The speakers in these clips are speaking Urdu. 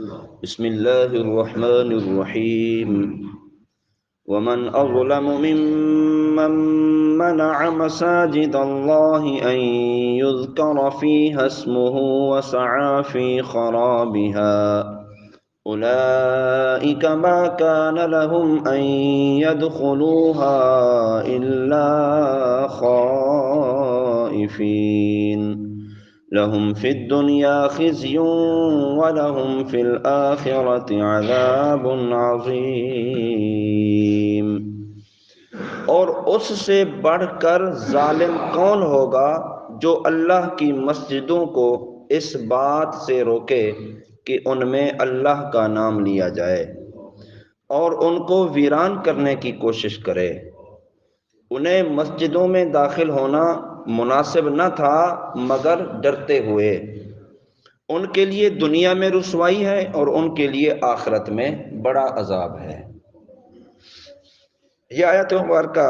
بسم الله الرحمن الرحيم. ومن أظلم ممن منع مساجد الله أن يذكر فيها اسمه وسعى في خرابها أولئك ما كان لهم أن يدخلوها إلا خائفين لهم في الدنيا خزي ولهم في الآخرة عذاب عظیم۔ اور اس سے بڑھ کر ظالم کون ہوگا جو اللہ کی مسجدوں کو اس بات سے روکے کہ ان میں اللہ کا نام لیا جائے اور ان کو ویران کرنے کی کوشش کرے۔ انہیں مسجدوں میں داخل ہونا مناسب نہ تھا مگر ڈرتے ہوئے۔ ان کے لیے دنیا میں رسوائی ہے اور ان کے لیے آخرت میں بڑا عذاب ہے۔ یہ آیت مبارکہ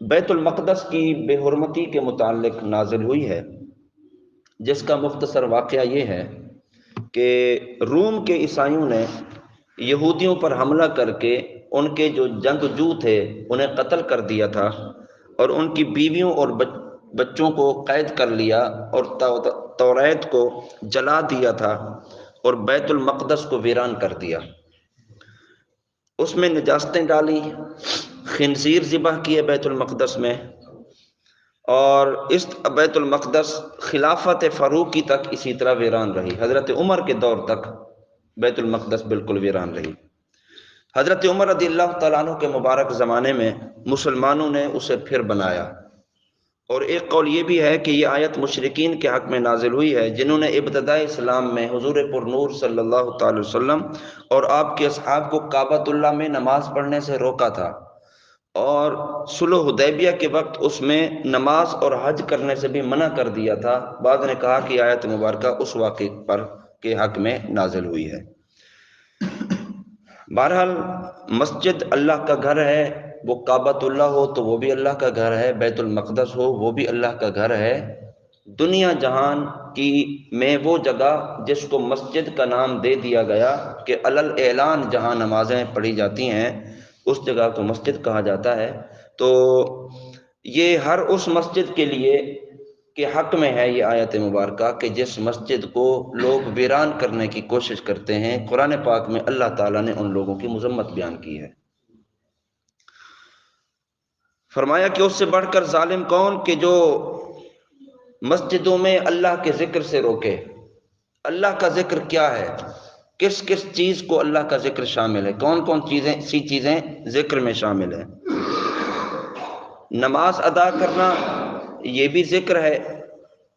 بیت المقدس کی بے حرمتی کے متعلق نازل ہوئی ہے، جس کا مختصر واقعہ یہ ہے کہ روم کے عیسائیوں نے یہودیوں پر حملہ کر کے ان کے جو جنگجو تھے انہیں قتل کر دیا تھا اور ان کی بیویوں اور بچوں کو قید کر لیا اور توریت کو جلا دیا تھا اور بیت المقدس کو ویران کر دیا۔ اس میں نجاستیں ڈالی، خنزیر ذبح کیے بیت المقدس میں، اور اس بیت المقدس خلافت فاروقی تک اسی طرح ویران رہی۔ حضرت عمر کے دور تک بیت المقدس بالکل ویران رہی۔ حضرت عمر رضی اللہ تعالیٰ عنہ کے مبارک زمانے میں مسلمانوں نے اسے پھر بنایا، اور ایک قول یہ بھی ہے کہ یہ آیت مشرکین کے حق میں نازل ہوئی ہے جنہوں نے ابتداء اسلام میں حضور پر نور صلی اللہ تعالی وسلم اور آپ کے اصحاب کو کعبۃ اللہ میں نماز پڑھنے سے روکا تھا، اور صلح حدیبیہ کے وقت اس میں نماز اور حج کرنے سے بھی منع کر دیا تھا۔ بعض نے کہا کہ آیت مبارکہ اس واقعے پر کے حق میں نازل ہوئی ہے۔ بہرحال مسجد اللہ کا گھر ہے، وہ کعبۃ اللہ ہو تو وہ بھی اللہ کا گھر ہے، بیت المقدس ہو وہ بھی اللہ کا گھر ہے۔ دنیا جہان کی میں وہ جگہ جس کو مسجد کا نام دے دیا گیا کہ علل اعلان جہاں نمازیں پڑھی جاتی ہیں اس جگہ کو مسجد کہا جاتا ہے، تو یہ ہر اس مسجد کے لیے کے حق میں ہے یہ آیت مبارکہ کہ جس مسجد کو لوگ ویران کرنے کی کوشش کرتے ہیں۔ قرآن پاک میں اللہ تعالیٰ نے ان لوگوں کی مذمت بیان کی ہے۔ فرمایا کہ اس سے بڑھ کر ظالم کون کہ جو مسجدوں میں اللہ کے ذکر سے روکے۔ اللہ کا ذکر کیا ہے؟ کس کس چیز کو اللہ کا ذکر شامل ہے؟ کون کون چیزیں ذکر میں شامل ہیں؟ نماز ادا کرنا یہ بھی ذکر ہے،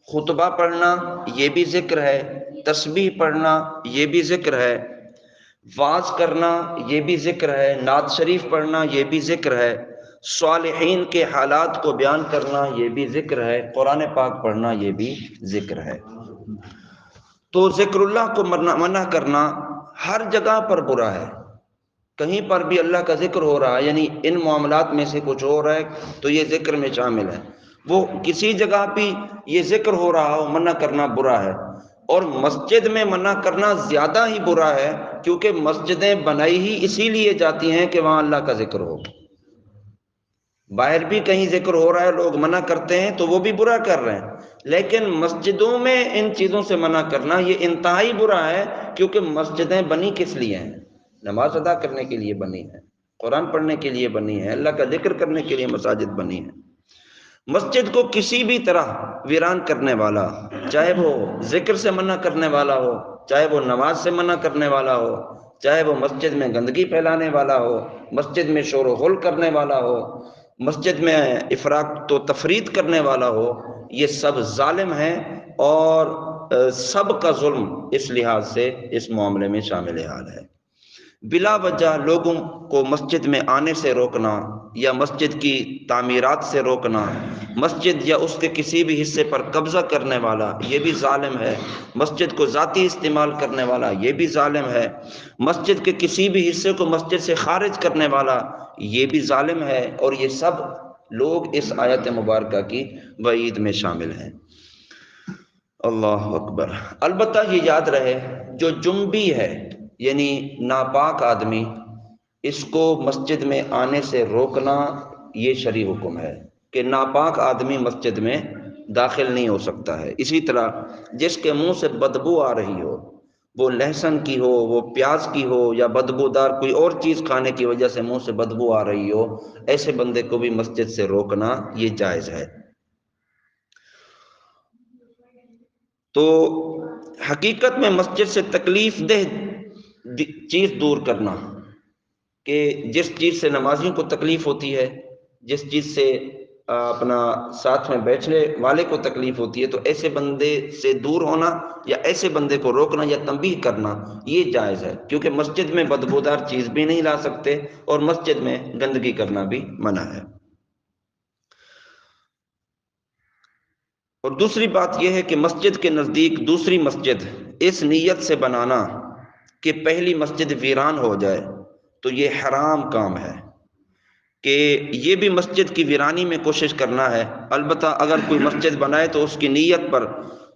خطبہ پڑھنا یہ بھی ذکر ہے، تسبیح پڑھنا یہ بھی ذکر ہے، وعظ کرنا یہ بھی ذکر ہے، نعت شریف پڑھنا یہ بھی ذکر ہے، صالحین کے حالات کو بیان کرنا یہ بھی ذکر ہے، قرآن پاک پڑھنا یہ بھی ذکر ہے۔ تو ذکر اللہ کو منع کرنا ہر جگہ پر برا ہے۔ کہیں پر بھی اللہ کا ذکر ہو رہا ہے، یعنی ان معاملات میں سے کچھ ہو رہا ہے تو یہ ذکر میں شامل ہے۔ وہ کسی جگہ بھی یہ ذکر ہو رہا ہو منع کرنا برا ہے، اور مسجد میں منع کرنا زیادہ ہی برا ہے، کیونکہ مسجدیں بنائی ہی اسی لیے جاتی ہیں کہ وہاں اللہ کا ذکر ہو۔ باہر بھی کہیں ذکر ہو رہا ہے لوگ منع کرتے ہیں تو وہ بھی برا کر رہے ہیں، لیکن مسجدوں میں ان چیزوں سے منع کرنا یہ انتہائی برا ہے، کیونکہ مسجدیں بنی کس لیے ہیں؟ نماز ادا کرنے کے لیے بنی ہے، قرآن پڑھنے کے لیے بنی ہے، اللہ کا ذکر کرنے کے لیے مساجد بنی ہیں۔ مسجد کو کسی بھی طرح ویران کرنے والا، چاہے وہ ذکر سے منع کرنے والا ہو، چاہے وہ نماز سے منع کرنے والا ہو، چاہے وہ مسجد میں گندگی پھیلانے والا ہو، مسجد میں شور و غل کرنے والا ہو، مسجد میں افراط و تفریط کرنے والا ہو، یہ سب ظالم ہیں، اور سب کا ظلم اس لحاظ سے اس معاملے میں شامل حال ہے۔ بلا وجہ لوگوں کو مسجد میں آنے سے روکنا یا مسجد کی تعمیرات سے روکنا، مسجد یا اس کے کسی بھی حصے پر قبضہ کرنے والا یہ بھی ظالم ہے، مسجد کو ذاتی استعمال کرنے والا یہ بھی ظالم ہے، مسجد کے کسی بھی حصے کو مسجد سے خارج کرنے والا یہ بھی ظالم ہے، اور یہ سب لوگ اس آیت مبارکہ کی وعید میں شامل ہیں۔ اللہ اکبر۔ البتہ یہ یاد رہے، جو جنبی ہے یعنی ناپاک آدمی، اس کو مسجد میں آنے سے روکنا یہ شرعی حکم ہے کہ ناپاک آدمی مسجد میں داخل نہیں ہو سکتا ہے۔ اسی طرح جس کے منہ سے بدبو آ رہی ہو، وہ لہسن کی ہو، وہ پیاز کی ہو، یا بدبودار کوئی اور چیز کھانے کی وجہ سے منہ سے بدبو آ رہی ہو، ایسے بندے کو بھی مسجد سے روکنا یہ جائز ہے۔ تو حقیقت میں مسجد سے تکلیف دہ چیز دور کرنا، کہ جس چیز سے نمازیوں کو تکلیف ہوتی ہے، جس چیز سے اپنا ساتھ میں بیٹھنے والے کو تکلیف ہوتی ہے، تو ایسے بندے سے دور ہونا یا ایسے بندے کو روکنا یا تنبیہ کرنا یہ جائز ہے، کیونکہ مسجد میں بدبودار چیز بھی نہیں لا سکتے اور مسجد میں گندگی کرنا بھی منع ہے۔ اور دوسری بات یہ ہے کہ مسجد کے نزدیک دوسری مسجد اس نیت سے بنانا کہ پہلی مسجد ویران ہو جائے تو یہ حرام کام ہے، کہ یہ بھی مسجد کی ویرانی میں کوشش کرنا ہے۔ البتہ اگر کوئی مسجد بنائے تو اس کی نیت پر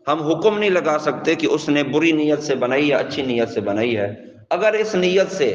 ہم حکم نہیں لگا سکتے کہ اس نے بری نیت سے بنائی یا اچھی نیت سے بنائی ہے۔ اگر اس نیت سے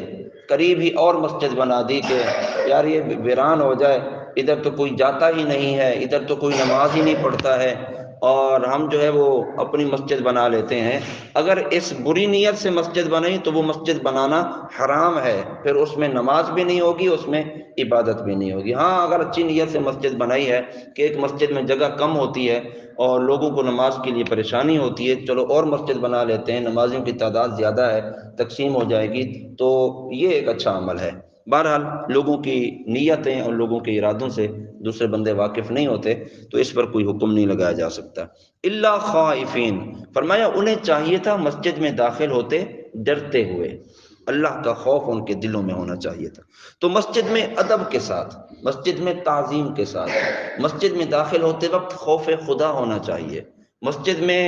قریب ہی اور مسجد بنا دی کہ یار یہ ویران ہو جائے، ادھر تو کوئی جاتا ہی نہیں ہے، ادھر تو کوئی نماز ہی نہیں پڑھتا ہے، اور ہم جو ہے وہ اپنی مسجد بنا لیتے ہیں، اگر اس بری نیت سے مسجد بنائی تو وہ مسجد بنانا حرام ہے، پھر اس میں نماز بھی نہیں ہوگی، اس میں عبادت بھی نہیں ہوگی۔ ہاں اگر اچھی نیت سے مسجد بنائی ہے کہ ایک مسجد میں جگہ کم ہوتی ہے اور لوگوں کو نماز کے لیے پریشانی ہوتی ہے، چلو اور مسجد بنا لیتے ہیں، نمازیوں کی تعداد زیادہ ہے، تقسیم ہو جائے گی، تو یہ ایک اچھا عمل ہے۔ بہرحال لوگوں کی نیتیں اور لوگوں کے ارادوں سے دوسرے بندے واقف نہیں ہوتے، تو اس پر کوئی حکم نہیں لگایا جا سکتا۔ الا خائفین، فرمایا انہیں چاہیے تھا مسجد میں داخل ہوتے ڈرتے ہوئے، اللہ کا خوف ان کے دلوں میں ہونا چاہیے تھا۔ تو مسجد میں ادب کے ساتھ، مسجد میں تعظیم کے ساتھ، مسجد میں داخل ہوتے وقت خوف خدا ہونا چاہیے۔ مسجد میں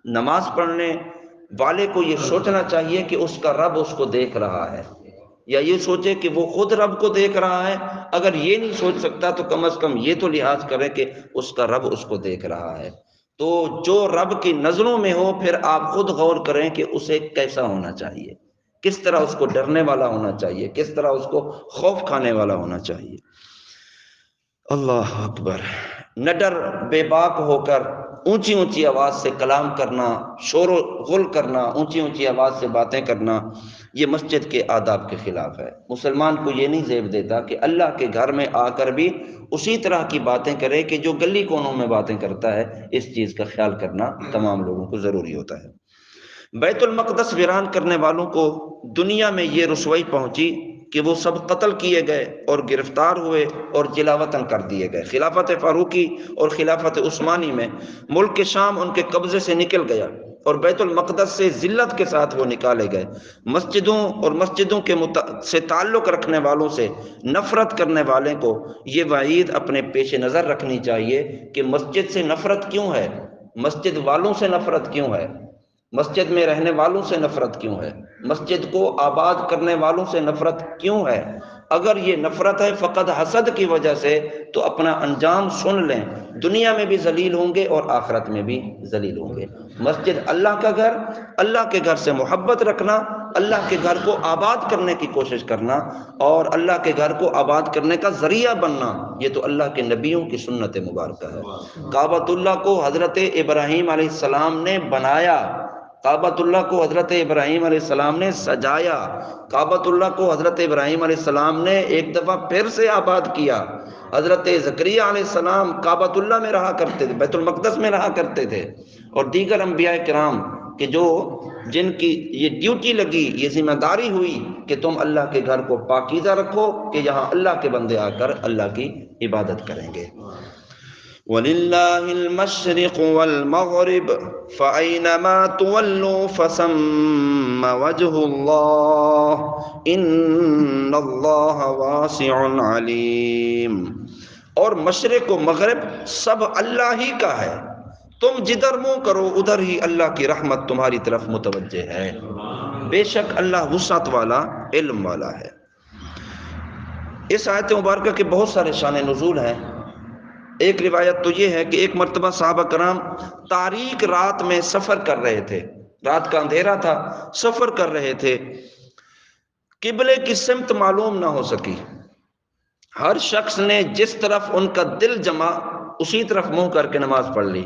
نماز پڑھنے والے کو یہ سوچنا چاہیے کہ اس کا رب اس کو دیکھ رہا ہے، یا یہ سوچے کہ وہ خود رب کو دیکھ رہا ہے۔ اگر یہ نہیں سوچ سکتا تو کم از کم یہ تو لحاظ کرے کہ اس کا رب اس کو دیکھ رہا ہے۔ تو جو رب کی نظروں میں ہو، پھر آپ خود غور کریں کہ اسے کیسا ہونا چاہیے، کس طرح اس کو ڈرنے والا ہونا چاہیے، کس طرح اس کو خوف کھانے والا ہونا چاہیے۔ اللہ اکبر۔ نہ ڈر بے باک ہو کر اونچی اونچی آواز سے کلام کرنا، شور و غل کرنا، اونچی اونچی آواز سے باتیں کرنا، یہ مسجد کے آداب کے خلاف ہے۔ مسلمان کو یہ نہیں زیب دیتا کہ اللہ کے گھر میں آ کر بھی اسی طرح کی باتیں کرے کہ جو گلی کونوں میں باتیں کرتا ہے۔ اس چیز کا خیال کرنا تمام لوگوں کو ضروری ہوتا ہے۔ بیت المقدس ویران کرنے والوں کو دنیا میں یہ رسوائی پہنچی کہ وہ سب قتل کیے گئے اور گرفتار ہوئے اور جلاوطن کر دیے گئے۔ خلافت فاروقی اور خلافت عثمانی میں ملک شام ان کے قبضے سے نکل گیا اور بیت المقدس سے ذلت کے ساتھ وہ نکالے گئے۔ مسجدوں اور مسجدوں کے سے تعلق رکھنے والوں سے نفرت کرنے والے کو یہ وعید اپنے پیش نظر رکھنی چاہیے کہ مسجد سے نفرت کیوں ہے، مسجد والوں سے نفرت کیوں ہے، مسجد میں رہنے والوں سے نفرت کیوں ہے، مسجد کو آباد کرنے والوں سے نفرت کیوں ہے۔ اگر یہ نفرت ہے فقط حسد کی وجہ سے، تو اپنا انجام سن لیں، دنیا میں بھی ذلیل ہوں گے اور آخرت میں بھی ذلیل ہوں گے۔ مسجد اللہ کا گھر، اللہ کے گھر سے محبت رکھنا، اللہ کے گھر کو آباد کرنے کی کوشش کرنا اور اللہ کے گھر کو آباد کرنے کا ذریعہ بننا، یہ تو اللہ کے نبیوں کی سنت مبارکہ ہے۔ کعبۃ اللہ کو حضرت ابراہیم علیہ السلام نے بنایا، کعبۃ اللہ کو حضرت ابراہیم علیہ السلام نے سجایا، کعبۃ اللہ کو حضرت ابراہیم علیہ السلام نے ایک دفعہ پھر سے آباد کیا۔ حضرت زکریہ علیہ السلام کعبۃ اللہ میں رہا کرتے تھے، بیت المقدس میں رہا کرتے تھے، اور دیگر انبیاء کرام کہ جن کی یہ ڈیوٹی لگی، یہ ذمہ داری ہوئی کہ تم اللہ کے گھر کو پاکیزہ رکھو، کہ یہاں اللہ کے بندے آ کر اللہ کی عبادت کریں گے۔ وَلِلَّهِ الْمَشْرِقُ وَالْمَغْرِبُ فَأَيْنَمَا تُوَلُّوا فَثَمَّ وَجْهُ اللَّهِ إِنَّ اللَّهَ وَاسِعٌ عَلِيمٌ۔ اور مشرق و مغرب سب اللہ ہی کا ہے، تم جدھر منہ کرو ادھر ہی اللہ کی رحمت تمہاری طرف متوجہ ہے، بے شک اللہ وسعت والا، علم والا ہے۔ اس آیت مبارکہ کے بہت سارے شان نزول ہیں، ایک روایت تو یہ ہے کہ ایک مرتبہ صحابہ کرام تاریک رات میں سفر کر رہے تھے، رات کا اندھیرا تھا، سفر کر رہے تھے، قبلے کی سمت معلوم نہ ہو سکی، ہر شخص نے جس طرف ان کا دل جما اسی طرف منہ کر کے نماز پڑھ لی۔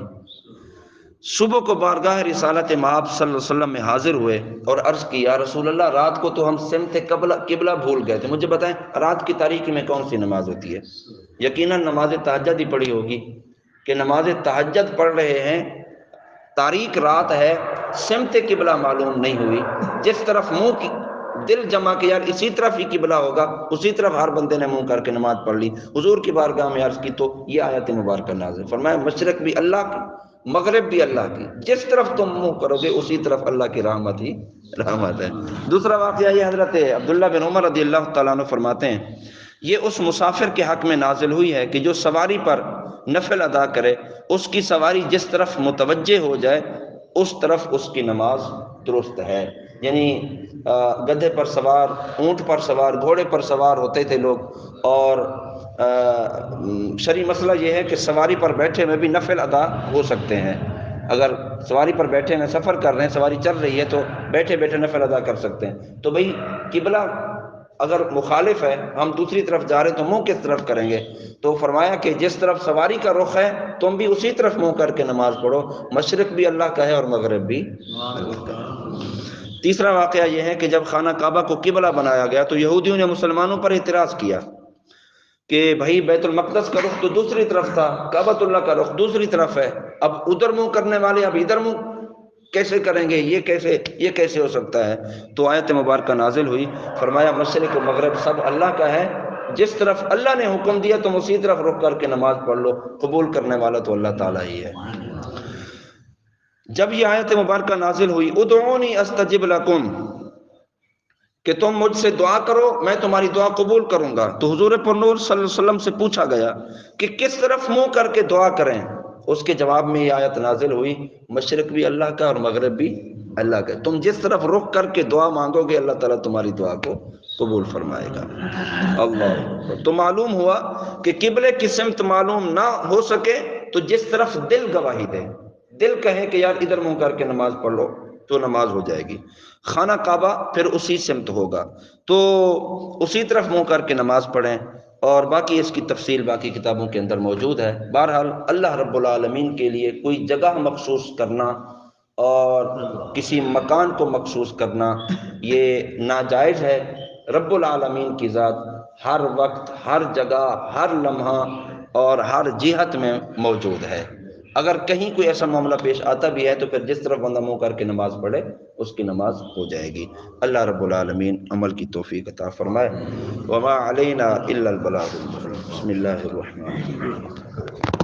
صبح کو بارگاہ رسالت مآب صلی اللہ علیہ وسلم میں حاضر ہوئے اور عرض کی، یا رسول اللہ، رات کو تو ہم سمت قبلہ بھول گئے تھے، مجھے بتائیں رات کی تاریکی میں کون سی نماز ہوتی ہے؟ یقیناً نماز تہجد ہی پڑھی ہوگی، کہ نماز تہجد پڑھ رہے ہیں، تاریک رات ہے، سمت قبلہ معلوم نہیں ہوئی، جس طرف منہ کی دل جمع کہ یار اسی طرف ہی قبلہ ہوگا، اسی طرف ہر بندے نے منہ کر کے نماز پڑھ لی۔ حضور کی بارگاہ میں عرض کی تو یہ آیت مبارکہ نازل فرمایا، مشرق بھی اللہ کی، مغرب بھی اللہ کی، جس طرف تم منہ کرو گے اسی طرف اللہ کی رحمت ہی رحمت ہے۔ دوسرا واقعہ یہ حضرت عبداللہ بن عمر رضی اللہ تعالیٰ عنہ فرماتے ہیں، یہ اس مسافر کے حق میں نازل ہوئی ہے کہ جو سواری پر نفل ادا کرے، اس کی سواری جس طرف متوجہ ہو جائے اس طرف اس کی نماز درست ہے۔ یعنی گدھے پر سوار، اونٹ پر سوار، گھوڑے پر سوار ہوتے تھے لوگ، اور شرعی مسئلہ یہ ہے کہ سواری پر بیٹھے میں بھی نفل ادا ہو سکتے ہیں۔ اگر سواری پر بیٹھے ہیں، سفر کر رہے ہیں، سواری چل رہی ہے تو بیٹھے بیٹھے نفل ادا کر سکتے ہیں۔ تو بھئی قبلہ اگر مخالف ہے، ہم دوسری طرف جا رہے ہیں تو منہ کس طرف کریں گے؟ تو فرمایا کہ جس طرف سواری کا رخ ہے تم بھی اسی طرف منہ کر کے نماز پڑھو، مشرق بھی اللہ کا ہے اور مغرب بھی اللہ کا ہے۔ تیسرا واقعہ یہ ہے کہ جب خانہ کعبہ کو قبلہ بنایا گیا تو یہودیوں نے مسلمانوں پر اعتراض کیا کہ بھائی بیت المقدس کا رخ تو دوسری طرف تھا، کعبۃ اللہ کا رخ دوسری طرف ہے، اب ادھر منہ کرنے والے اب ادھر منہ کیسے کریں گے؟ یہ کیسے ہو سکتا ہے؟ تو آیت مبارکہ نازل ہوئی، فرمایا مشرق و مغرب سب اللہ کا ہے، جس طرف اللہ نے حکم دیا تم اسی طرف رخ کر کے نماز پڑھ لو، قبول کرنے والا تو اللہ تعالیٰ ہی ہے۔ جب یہ آیت مبارکہ نازل ہوئی، ادعونی استجب لکم، کہ تم مجھ سے دعا کرو میں تمہاری دعا قبول کروں گا، تو حضور پر نور صلی اللہ علیہ وسلم سے پوچھا گیا کہ کس طرف منہ کر کے دعا کریں؟ اس کے جواب میں یہ آیت نازل ہوئی، مشرق بھی اللہ کا اور مغرب بھی اللہ کا، تم جس طرف رخ کر کے دعا مانگو گے اللہ تعالیٰ تمہاری دعا کو قبول فرمائے گا۔ اللہ، تو معلوم ہوا کہ قبلے کی سمت معلوم نہ ہو سکے تو جس طرف دل گواہی دے، دل کہے کہ یار ادھر منہ کر کے نماز پڑھ لو تو نماز ہو جائے گی۔ خانہ کعبہ پھر اسی سمت ہوگا تو اسی طرف منہ کر کے نماز پڑھیں، اور باقی اس کی تفصیل باقی کتابوں کے اندر موجود ہے۔ بہرحال اللہ رب العالمین کے لیے کوئی جگہ مخصوص کرنا اور کسی مکان کو مخصوص کرنا یہ ناجائز ہے۔ رب العالمین کی ذات ہر وقت، ہر جگہ، ہر لمحہ اور ہر جہت میں موجود ہے۔ اگر کہیں کوئی ایسا معاملہ پیش آتا بھی ہے تو پھر جس طرف بندہ منہ کر کے نماز پڑھے اس کی نماز ہو جائے گی۔ اللہ رب العالمین عمل کی توفیق عطا فرمائے۔ وما علینا الا البلاغ المبین۔ بسم اللہ الرحمن الرحیم۔